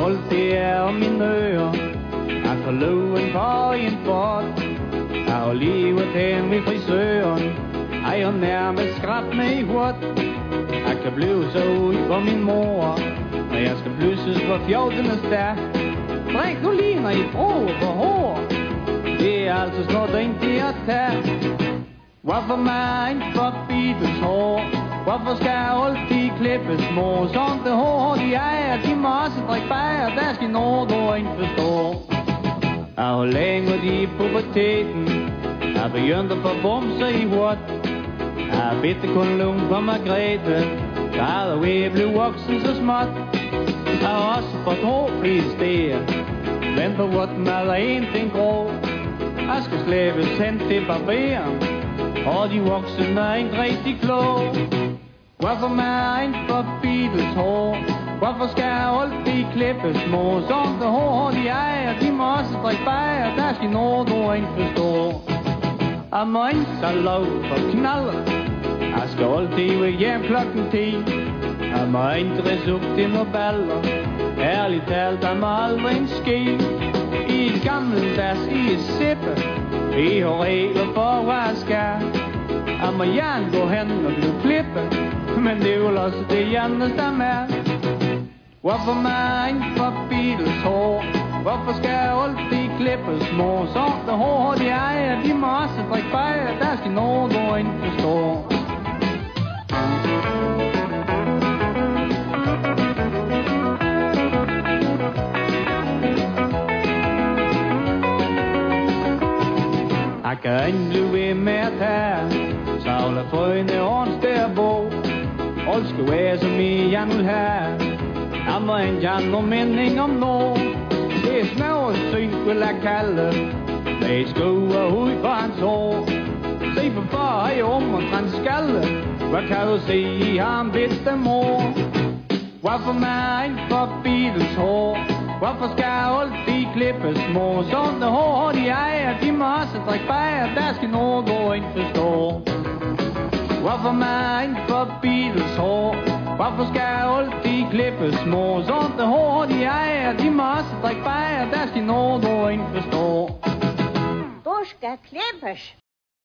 koldt det er om mine ører. Jeg får løven på en fort. Jeg har livet hen ved frisøren. Jeg har nærmest skrabt med i hurt. Jeg kan blive så ud for min mor, når jeg skal bløses for 14. dag. Drik du lige, når I bruger på hår. Det er altså snart ikke at tage. Hvorfor mig for Beatles hår? Hvorfor skal jeg altid klippe små? Sådan det hår de ejer, de må også drikke bajer. Der skal noget du ikke forstår. Jeg har længe i puberteten. Jeg begyndt at få bumser i hurt. Jeg bitte kun lung på Margrethe. Der er ved at blive voksen så småt. Jeg har også fået hår flere steder. Men på vorten er der en ting grå. Jeg skal slæbes hen til barberen. Og de voksne er ikke rigtig kloge. Hvorfor mig for Beatles hår? Hvorfor skal jeg altid klippe små? Sådan det hår de ejer, de må også drikke bajer. Der skal noget du ikke forstår. Jeg må ikke tage lov for knaller. Jeg skal altid være hjem klokken 10. Jeg må ikke dresse op til nogle baller. Ærligt talt, der må aldrig en ske. I et gammeldags, I et sippe. Vi har regler for, hvad jeg skal. Jeg må gerne gå hen og blive klippet. Men det er jo også det eneste der er. Hvorfor mig for Beatles hår? Hvorfor skal jeg altid klippe små? Sådan det hår de ejer, de må også drikke bajer. Der skal noget du ikke forstår. Jeg kan ikke blive ved med at tage. Savler frøene ordens der bo. Alt skal være som I gerne vil have. Jeg må ikke have nogen mening om noget. Det er snævret syn, vil jeg kalde. Med skuer ud for hans hår. Se for far i om og transkalle. Hvad kan du se i ham bedste mor? Hvorfor mig for Beatles hår? Hvorfor skal jeg altid klippe små? Sådan det hår de ejer, de må også drikke bajer. Der skal noget du ikke forstår. Hvorfor mig for Beatles hår? Hvorfor skal jeg altid klippe små? Sådan det hår de ejer, de må også drikke bajer. Der skal noget du ikke forstår. Du skal klippes.